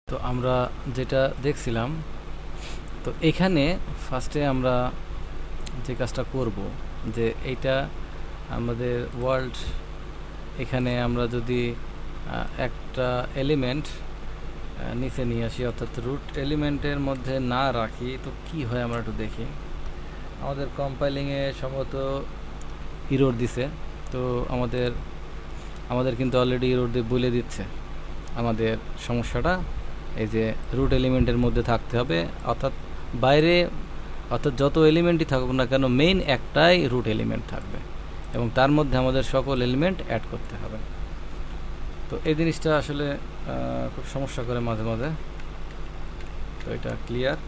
তো আমরা যেটা দেখছিলাম, তো এখানে ফার্স্টে আমরা যে কাজটা করব, যে এইটা আমাদের ওয়ার্ল্ড, এখানে আমরা যদি একটা এলিমেন্ট নিচে নিয়ে আসি, অর্থাৎ রুট এলিমেন্টের মধ্যে না রাখি, তো কি হয় আমরা একটু দেখি। আমাদের কম্পাইলিংয়ে সম্ভবত ইরোর দিছে। তো আমাদের আমাদের কিন্তু অলরেডি ইরোর দিয়ে বলে দিচ্ছে আমাদের সমস্যাটা, এই যে রুট এলিমেন্টের মধ্যে থাকতে হবে, অর্থাৎ বাইরে, অর্থাৎ যত এলিমেন্টই থাকুক না কেন মেইন একটাই রুট এলিমেন্ট থাকবে এবং তার মধ্যে আমাদের সকল এলিমেন্ট অ্যাড করতে হবে। তো এই জিনিসটা আসলে খুব সমস্যা করে মাঝে মাঝে। তো এটা ক্লিয়ার।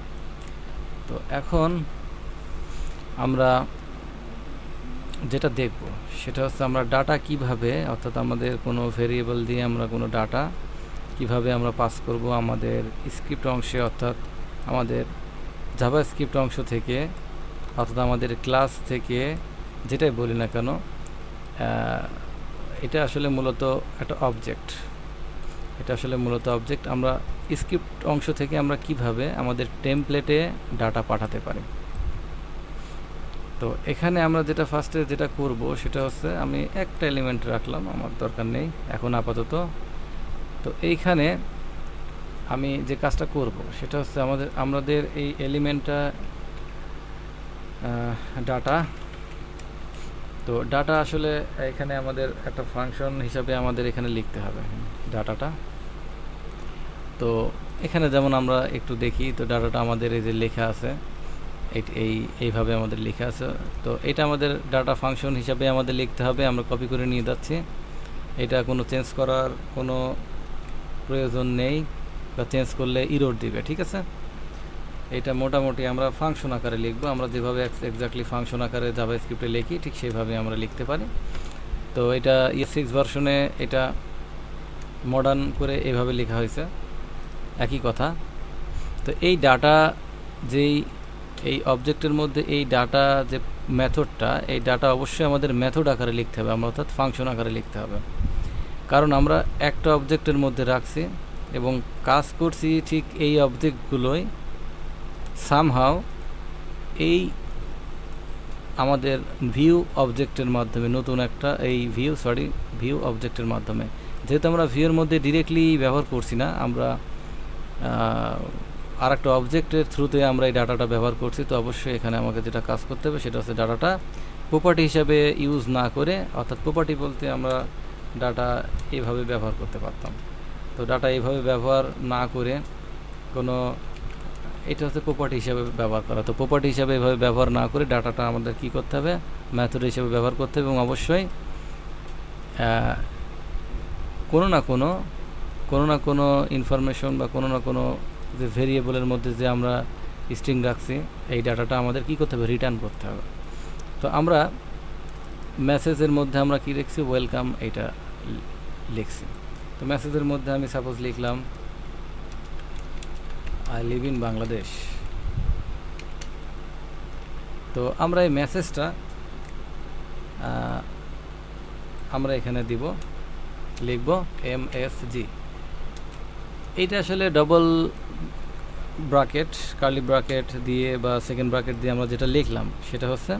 তো এখন আমরা যেটা দেখব সেটা হচ্ছে আমরা ডাটা কিভাবে, অর্থাৎ আমাদের কোনো ভেরিয়েবল দিয়ে আমরা কোনো ডাটা কিভাবে আমরা পাস করব আমাদের স্ক্রিপ্ট অংশে, অর্থাৎ আমাদের জাভা স্ক্রিপ্ট অংশ থেকে, অর্থাৎ আমাদের ক্লাস থেকে, যেটাই বলি না কেন। এটা আসলে মূলত একটা অবজেক্ট, আমরা স্ক্রিপ্ট অংশ থেকে আমরা কিভাবে আমাদের টেমপ্লেটে ডাটা পাঠাতে পারি। তো এখানে আমরা যেটা ফার্স্টে যেটা করব সেটা হচ্ছে, আমি একটা এলিমেন্ট রাখলাম, আমার দরকার নেই এখন আপাতত। তো এইখানে আমি যে কাজটা করব সেটা হচ্ছে আমাদের এই এলিমেন্টটা ডাটা। তো ডাটা আসলে এখানে আমাদের একটা ফাংশন হিসাবে আমাদের এখানে লিখতে হবে ডাটাটা। তো এখানে যেমন আমরা একটু দেখি, তো ডাটাটা আমাদের এই যে লেখা আছে, এইভাবে আমাদের লেখা আছে। তো এটা আমাদের ডাটা ফাংশন হিসাবে আমাদের লিখতে হবে। আমরা কপি করে নিয়ে যাচ্ছি, এটা কোনো চেঞ্জ করার কোনো প্রয়োজন নেই, বা চেঞ্জ করলে ইরোর দিবে। ঠিক আছে, এটা মোটামুটি আমরা ফাংশন আকারে লিখব, আমরা যেভাবে এক্স্যাক্টলি ফাংশন আকারে জাভা স্ক্রিপ্টে লিখি ঠিক সেইভাবে আমরা লিখতে পারি। তো এটা ES6 ভার্সনে এটা মডার্ন করে এভাবে লেখা হয়েছে, একই কথা। তো এই ডাটা, যেই এই অবজেক্টের মধ্যে এই ডাটা যে মেথডটা, এই ডাটা অবশ্যই আমাদের মেথড আকারে লিখতে হবে, আমরা অর্থাৎ ফাংশন আকারে লিখতে হবে, কারণ আমরা একটা অবজেক্টের মধ্যে রাখছি এবং কাজ করছি ঠিক এই অবজেক্টগুলোই সামহাও এই আমাদের ভিউ অবজেক্টের মাধ্যমে, নতুন একটা এই ভিউ অবজেক্টের মাধ্যমে। যেহেতু আমরা ভিউর মধ্যে ডিরেক্টলি ব্যবহার করছি না, আমরা আর একটা অবজেক্টের থ্রুতে আমরা এই ডাটাটা ব্যবহার করছি, তো অবশ্যই এখানে আমাকে যেটা কাজ করতে হবে সেটা হচ্ছে ডাটাটা প্রপার্টি হিসাবে ইউজ না করে, অর্থাৎ প্রপার্টি বলতে আমরা ডাটা এইভাবে ব্যবহার করতে পারতাম। তো ডাটা এইভাবে ব্যবহার না করে কোনো, এটা হচ্ছে প্রপার্টি হিসাবে ব্যবহার করা। তো প্রপার্টি হিসাবে এভাবে ব্যবহার না করে ডাটাটা আমাদের কী করতে হবে, মেথড হিসাবে ব্যবহার করতে হবে, এবং অবশ্যই কোনো না কোনো ইনফরমেশন বা কোনো না কোনো যে ভেরিয়েবলের মধ্যে যে আমরা স্ট্রিং রাখছি, এই ডাটাটা আমাদের কী করতে হবে, রিটার্ন করতে হবে। তো আমরা মেসেজের মধ্যে আমরা কি লিখছি, ওয়েলকাম, এইটা লিখছি। তো মেসেজের মধ্যে আমি সাপোজ লিখলাম আই লিভ ইন বাংলাদেশ। তো আমরা এই মেসেজটা আমরা এখানে লিখব MSG। এইটা আসলে ডবল ব্র্যাকেট, কার্লি ব্র্যাকেট দিয়ে বা সেকেন্ড ব্র্যাকেট দিয়ে আমরা যেটা লিখলাম সেটা হচ্ছে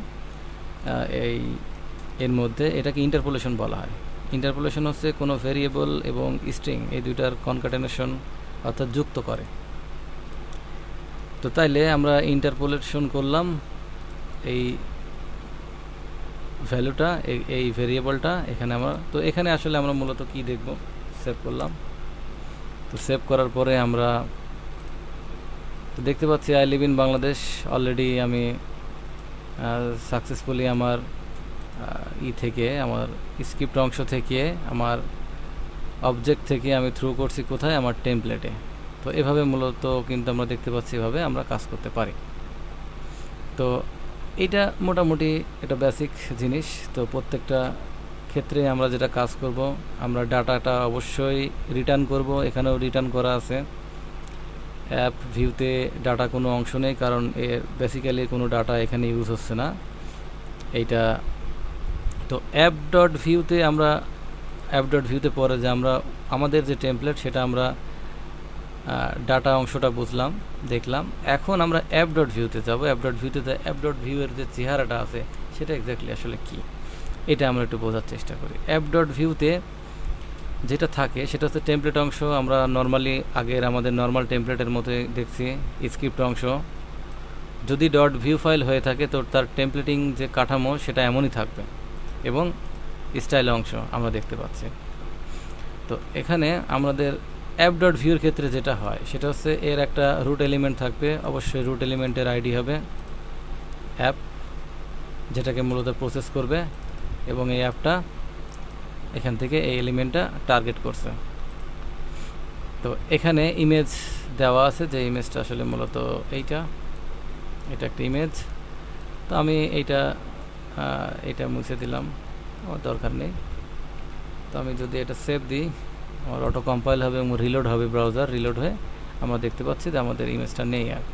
এর মধ্যে এটাকে ইন্টারপোলেশন বলা হয়। ইন্টারপোলেশন হচ্ছে কোনো ভেরিয়েবল এবং স্ট্রিং এই দুইটার কনকাটেনেশন, অর্থাৎ যুক্ত করে। তো তাইলে আমরা ইন্টারপোলেশন করলাম এই ভ্যালুটা, এই ভেরিয়েবলটা এখানে আমরা, তো এখানে আসলে আমরা মূলত কি দেখব, সেভ করলাম। তো সেভ করার পরে আমরা তো দেখতে পাচ্ছি I live in Bangladesh already আমি সাকসেসফুলি আমার থেকে, আমার স্ক্রিপ্ট অংশ থেকে, আমার অবজেক্ট থেকে আমি থ্রু করছি কোথায়, আমার টেমপ্লেটে। তো এভাবে মূলত কিন্তু আমরা দেখতে পাচ্ছি এভাবে আমরা কাজ করতে পারি। তো এইটা মোটামুটি এটা বেসিক জিনিস। তো প্রত্যেকটা ক্ষেত্রে আমরা যেটা কাজ করব, আমরা ডাটাটা অবশ্যই রিটার্ন করব। এখানেও রিটার্ন করা আছে। অ্যাপ ভিউতে ডাটা কোনো অংশ নেই, কারণ এর বেসিক্যালি কোনো ডাটা এখানে ইউজ হচ্ছে না এইটা। তো অ্যাপ ডট ভিউতে পরে যে আমরা আমাদের যে টেমপ্লেট সেটা আমরা ডাটা অংশটা বুঝলাম, দেখলাম। এখন আমরা অ্যাপ ডট ভিউতে যাবো। অ্যাপ ডট ভিউতে অ্যাপ ডট ভিউয়ের যে চেহারাটা আছে সেটা এক্স্যাক্টলি আসলে কী, এটা আমরা একটু বোঝার চেষ্টা করি। অ্যাপ ডট ভিউতে যেটা থাকে সেটা হচ্ছে টেমপ্লেট অংশ। আমরা নর্মালি আগের আমাদের নর্মাল টেমপ্লেটের মধ্যে দেখছি স্ক্রিপ্ট অংশ। যদি ডট ভিউ ফাইল হয়ে থাকে তো তার টেমপ্লেটিং যে কাঠামো সেটা এমনই থাকবে, এবং স্টাইল অংশ আমরা দেখতে পাচ্ছি। তো এখানে আমাদের অ্যাপ ডট ভিউর ক্ষেত্রে যেটা হয় সেটা হচ্ছে এর একটা রুট এলিমেন্ট থাকবে। অবশ্যই রুট এলিমেন্টের আইডি হবে অ্যাপ, যেটাকে মূলত প্রসেস করবে, এবং এই অ্যাপটা এখান থেকে এই এলিমেন্টটা টার্গেট করছে। তো এখানে ইমেজ দেওয়া আছে, যে ইমেজটা আসলে মূলত এটা একটা ইমেজ। তো আমি এইটা মুছে দিলাম, আমার দরকার নেই। তো আমি যদি এটা সেভ দিই, আমার অটো কম্পাইল হবে এবং রিলোড হবে, ব্রাউজার রিলোড হয়ে আমরা দেখতে পাচ্ছি যে আমাদের ইমেজটা নেই আর।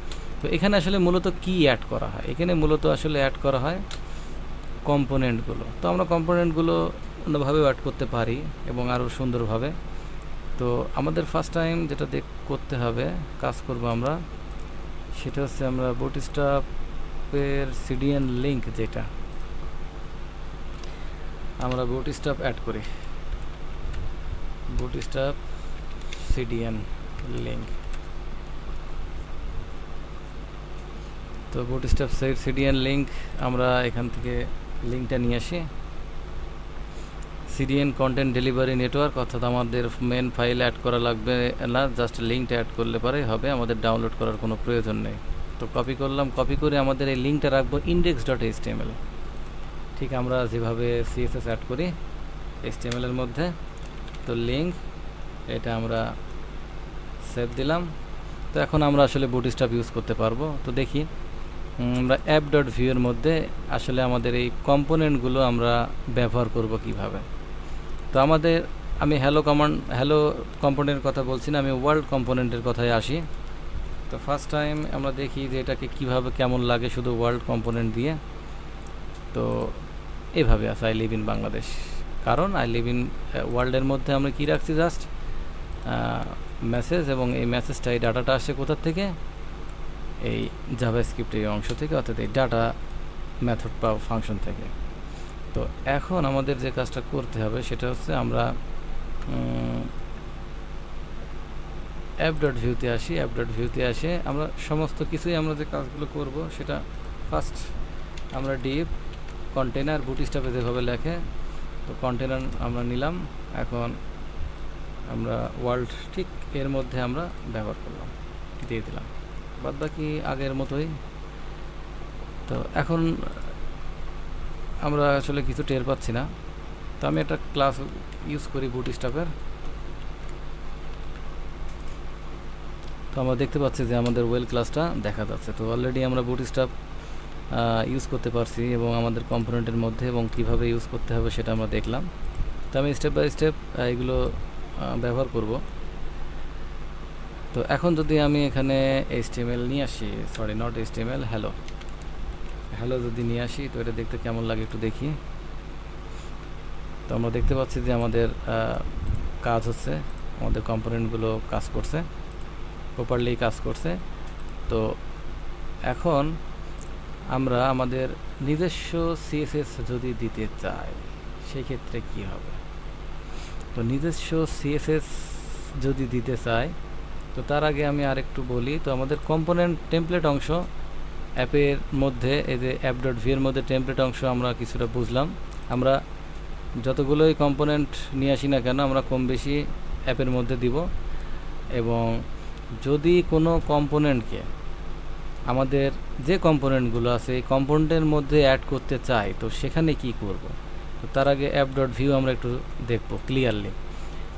তো এখানে আসলে মূলত কি অ্যাড করা হয়, এখানে মূলত আসলে অ্যাড করা হয় কম্পোনেন্টগুলো। তো আমরা কম্পোনেন্টগুলো অন্যভাবেও অ্যাড করতে পারি এবং আরও সুন্দরভাবে। তো আমাদের ফার্স্ট টাইম যেটা করতে হবে, কাজ করব আমরা, সেটা হচ্ছে আমরা বুটস্ট্র্যাপের সিডিএন লিঙ্ক, যেটা আমরা বুটস্ট্র্যাপ অ্যাড করি, বুটস্ট্র্যাপ সিডিএন লিঙ্ক। তো বুটস্ট্র্যাপ সিডিএন লিঙ্ক আমরা এখান থেকে লিঙ্কটা নিয়ে আসি। সিডিএন কন্টেন্ট ডেলিভারি নেটওয়ার্ক, অর্থাৎ আমাদের মেন ফাইল অ্যাড করা লাগবে না, জাস্ট লিঙ্কটা অ্যাড করলে পরেই হবে, আমাদের ডাউনলোড করার কোনো প্রয়োজন নেই। তো কপি করলাম, কপি করে আমাদের এই লিঙ্কটা রাখবো index.html, ঠিক আমরা যেভাবে সিএসএস অ্যাড করি HTML এর মধ্যে। তো লিঙ্ক এটা আমরা সেভ দিলাম। তো এখন আমরা আসলে বুটস্ট্র্যাপ ইউজ করতে পারবো। তো দেখি আমরা অ্যাপ ডট ভিউয়ের মধ্যে আসলে আমাদের এই কম্পোনেন্টগুলো আমরা ব্যবহার করব কিভাবে। তো আমি হ্যালো কম্পোনেন্টের কথা বলছি না, আমি ওয়ার্ল্ড কম্পোনেন্টের কথায় আসি। তো ফার্স্ট টাইম আমরা দেখি যে এটাকে কিভাবে কেমন লাগে শুধু ওয়ার্ল্ড কম্পোনেন্ট দিয়ে। তো এভাবে আছে আই লিভ ইন বাংলাদেশ, কারণ আই লিভ ইন ওয়ার্ল্ডের মধ্যে আমরা কি রাখছি, জাস্ট মেসেজ, এবং এই মেসেজটা, এই ডাটাটা আসছে কোথার থেকে, এই জাভাস্ক্রিপ্ট এই অংশ থেকে, অর্থাৎ এই ডাটা মেথড বা ফাংশন থেকে। তো এখন আমাদের যে কাজটা করতে হবে সেটা হচ্ছে আমরা অ্যাপ ডট ভিউতে আসি। অ্যাপ ডট ভিউতে আসে আমরা সমস্ত কিছুই আমরা যে কাজগুলো করব সেটা ফার্স্ট আমরা ডিপ কন্টেনার বুটস্ট্র্যাপে যেভাবে লেখে, তো কন্টেনার আমরা নিলাম। এখন আমরা ওয়ার্ল্ড ঠিক এর মধ্যে আমরা ব্যবহার করলাম, দিয়ে দিলাম, বাদ বাকি আগের মতোই। তো এখন আমরা আসলে কিছু টের পাচ্ছি না। তো আমি একটা ক্লাস ইউজ করি বুটস্ট্র্যাপের। তো আমরা দেখতে পাচ্ছি যে আমাদের ওয়েল ক্লাসটা দেখা যাচ্ছে। তো অলরেডি আমরা বুটস্ট্র্যাপ ইউজ করতে পারছি এবং আমাদের কম্পোনেন্টের মধ্যে, এবং কিভাবে ইউজ করতে হবে সেটা আমরা দেখলাম। তো আমি স্টেপ বাই স্টেপ এগুলো ব্যবহার করব। তো এখন যদি আমি এখানে HTML নিয়ে আসি, সরি নট HTML, হ্যালো যদি নিয়ে আসি, তো এটা দেখতে কেমন লাগে একটু দেখি। তো আমরা দেখতে পাচ্ছি যে আমাদের কাজ হচ্ছে, আমাদের কম্পোনেন্টগুলো কাজ করছে, প্রপারলি কাজ করছে। তো এখন আমরা আমাদের নিজস্ব CSS যদি দিতে চাই সেই ক্ষেত্রে কি হবে। তো নিজস্ব CSS যদি দিতে চাই, তো তার আগে আমি আরেকটু বলি। তো আমাদের কম্পোনেন্ট টেমপ্লেট অংশ অ্যাপের মধ্যে, এই যে অ্যাপ ডট ভিউয়ের মধ্যে টেমপ্লেট অংশ আমরা কিছুটা বুঝলাম। আমরা যতগুলোই কম্পোনেন্ট নিয়ে আসি না কেন, আমরা কম বেশি অ্যাপের মধ্যে দিব, এবং যদি কোনো কম্পোনেন্টকে আমাদের যে কম্পোনেন্টগুলো আছে এই কম্পোনেন্টের মধ্যে অ্যাড করতে চাই, তো সেখানে কি করব। তো তার আগে অ্যাপ ডট ভিউ আমরা একটু দেখব ক্লিয়ারলি।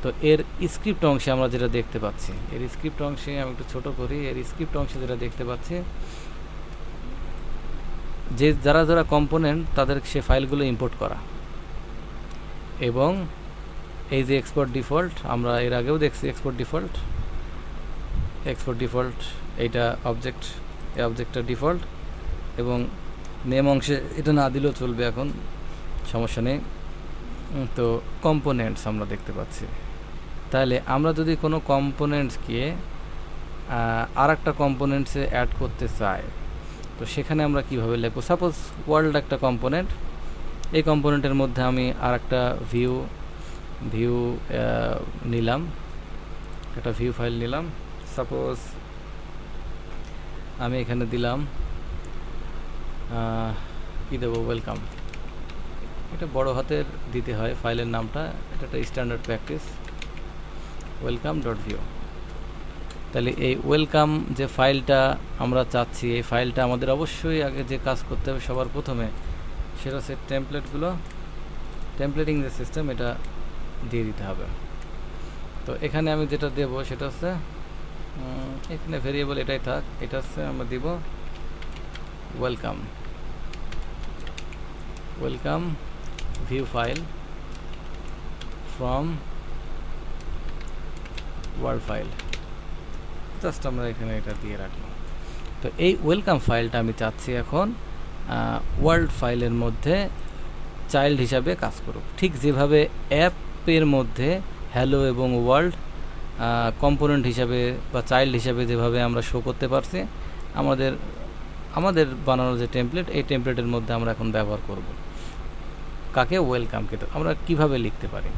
তো এর স্ক্রিপ্ট অংশে আমরা যেটা দেখতে পাচ্ছি, এর স্ক্রিপ্ট অংশে আমি একটু ছোট করি, এর স্ক্রিপ্ট অংশে যেটা দেখতে পাচ্ছি, যে যারা কম্পোনেন্ট তাদের সে ফাইলগুলো ইম্পোর্ট করা, এবং এই যে এক্সপোর্ট ডিফল্ট, আমরা এর আগেও দেখছি এক্সপোর্ট ডিফল্ট এইটা অবজেক্ট, এই অবজেক্টটা ডিফল্ট, এবং নেম অংশে এটা না দিলেও চলবে, এখন সমস্যা নেই। তো কম্পোনেন্টস আমরা দেখতে পাচ্ছি। তাহলে আমরা যদি কোনো কম্পোনেন্টসকে আর একটা কম্পোনেন্টসে অ্যাড করতে চাই, তো সেখানে আমরা কিভাবে লিখব? সাপোজ ওয়ার্ল্ড একটা কম্পোনেন্ট, এই কম্পোনেন্টের মধ্যে আমি আর একটা ভিউ নিলাম, একটা ভিউ ফাইল নিলাম। সাপোজ আমি এখানে দিলাম কি দেবো, ওয়েলকাম। এটা বড় হাতের দিতে হয় ফাইলের নামটা, এটা একটা standard practice, welcome dot view. তাহলে এই ওয়েলকাম যে ফাইলটা আমরা চাচ্ছি, এই ফাইলটা আমাদের অবশ্যই আগে যে কাজ করতে হবে সবার প্রথমে, সেটা হচ্ছে টেমপ্লেটিং যে সিস্টেম, এটা দিয়ে দিতে হবে। তো এখানে আমি যেটা দেব সেটা হচ্ছে, এখানে ভেরিয়েবল এটাই থাক, এটা হচ্ছে আমরা দিব welcome view file from world file, just আমরা এখানে এটা দিয়ে রাখলাম। তো এই ওয়েলকাম ফাইলটা আমি চাচ্ছি এখন ওয়ার্ল্ড ফাইলের মধ্যে চাইল্ড হিসাবে কাজ করুক, ঠিক যেভাবে অ্যাপের মধ্যে হ্যালো এবং ওয়ার্ল্ড কম্পোনেন্ট হিসাবে বা চাইল্ড হিসাবে যেভাবে আমরা শো করতে পারছি, আমাদের বানানো যে টেমপ্লেট, এই টেমপ্লেটের মধ্যে আমরা এখন ব্যবহার করব কাকে, ওয়েলকামকে। তো আমরা কিভাবে লিখতে পারি?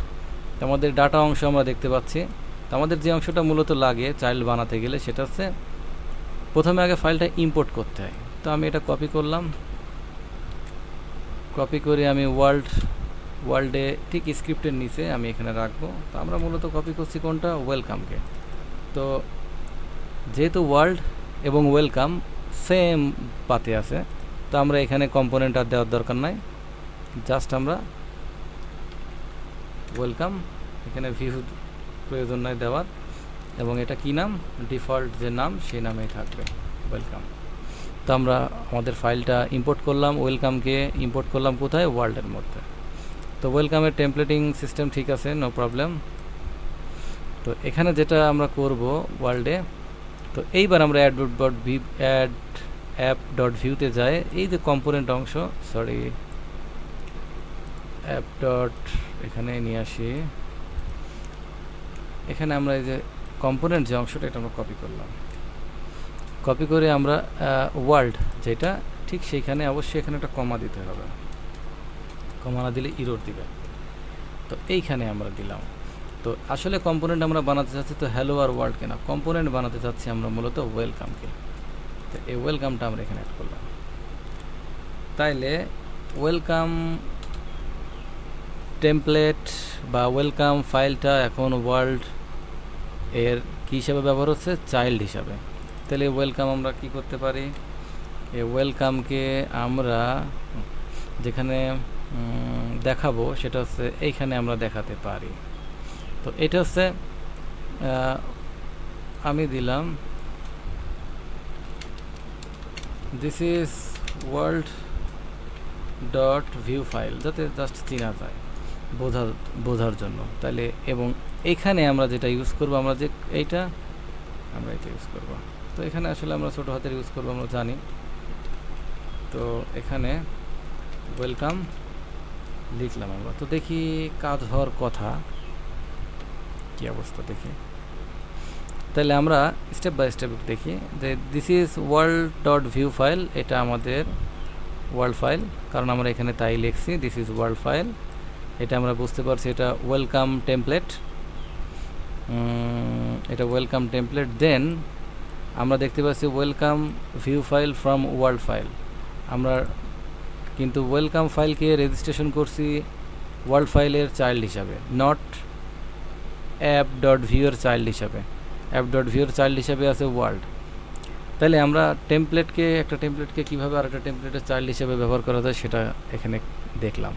তো আমাদের ডাটা অংশ আমরা দেখতে পাচ্ছি। তো আমাদের যে অংশটা মূলত লাগে চাইল্ড বানাতে গেলে, সেটা হচ্ছে প্রথমে আগে ফাইলটা ইম্পোর্ট করতে হয়। তো আমি এটা কপি করলাম, কপি করে আমি ওয়ার্ল্ডে ঠিক স্ক্রিপ্টের নিচে আমি এখানে রাখবো। তো আমরা মূলত কপি করছি কোনটা, ওয়েলকামকে। তো যেহেতু ওয়ার্ল্ড এবং ওয়েলকাম সেম পাতে আছে, তো আমরা এখানে কম্পোনেন্ট আর দেওয়ার দরকার নাই, জাস্ট আমরা ওয়েলকাম, এখানে ভিউ প্রয়োজন নয় দেওয়ার, এবং এটা কি নাম, ডিফল্ট যে নাম সেই নামেই থাকবে, ওয়েলকাম। তো আমরা আমাদের ফাইলটা ইম্পোর্ট করলাম, ওয়েলকামকে ইম্পোর্ট করলাম কোথায়, ওয়ার্ল্ডের মধ্যে। তো ওয়েলকামের টেমপ্লেটিং সিস্টেম ঠিক আছে, নো প্রবলেম। তো এখানে যেটা আমরা করব ওয়ার্ল্ডে, তো এইবার আমরা অ্যাপ ডট ভিউতে যাই, এই যে কম্পোনেন্ট অংশ, সরি অ্যাপ ডট এখানে নিয়ে আসি, এখানে আমরা এই যে কম্পোনেন্ট যে অংশটা, এটা আমরা কপি করলাম, কপি করে আমরা ওয়ার্ল্ড যেটা ঠিক সেইখানে অবশ্যই এখানে একটা কমা দিতে হবে, কমা না দিলে ইরর দিবে। তো এইখানে আমরা দিলাম। তো আসলে কম্পোনেন্ট আমরা বানাতে চাচ্ছি তো হ্যালো আর ওয়ার্ল্ডকে না, কম্পোনেন্ট বানাতে চাচ্ছি আমরা মূলত ওয়েলকামকে। তো এই ওয়েলকামটা আমরা এখানে অ্যাড করলাম। তাইলে ওয়েলকাম টেমপ্লেট বা ওয়েলকাম ফাইলটা এখন ওয়ার্ল্ড এর কী হিসাবে ব্যবহার হচ্ছে, চাইল্ড হিসাবে। তাহলে ওয়েলকাম আমরা কি করতে পারি, এই ওয়েলকামকে আমরা যেখানে দেখাবো সেটা হচ্ছে এইখানে আমরা দেখাতে পারি। তো এটা হচ্ছে আমি দিলাম this is world dot view file, যাতে জাস্ট চেনা যায় বোঝার জন্য। তাহলে এবং এখানে আমরা যেটা ইউজ করব, আমরা যে এইটা আমরা এটা ইউজ করব। তো এখানে আসলে আমরা ছোটো হাতের ইউজ করবো, আমরা জানি। তো এখানে ওয়েলকাম লিখলাম আমরা। তো দেখি কাজ হওয়ার কথা, কি অবস্থা দেখি। তাহলে আমরা স্টেপ বাই স্টেপ দেখি যে this is world dot view file, এটা আমাদের ওয়ার্ল্ড ফাইল, কারণ আমরা এখানে তাই লিখছি দিস ইজ ওয়ার্ল্ড ফাইল। এটা আমরা বুঝতে পারছি এটা ওয়েলকাম টেমপ্লেট, এটা ওয়েলকাম টেমপ্লেট। দেন আমরা দেখতে পাচ্ছি welcome view file from world file. আমরা কিন্তু ওয়েলকাম ফাইলকে রেজিস্ট্রেশন করছি ওয়ার্ল্ড ফাইলের চাইল্ড হিসাবে, নট অ্যাপ ডট ভিউয়ের চাইল্ড হিসাবে। অ্যাপ ডট ভিউয়ের চাইল্ড হিসাবে আছে ওয়ার্ল্ড। তাহলে আমরা একটা টেমপ্লেটকে কীভাবে আর একটা টেমপ্লেটের চাইল্ড হিসাবে ব্যবহার করা যায় সেটা এখানে দেখলাম।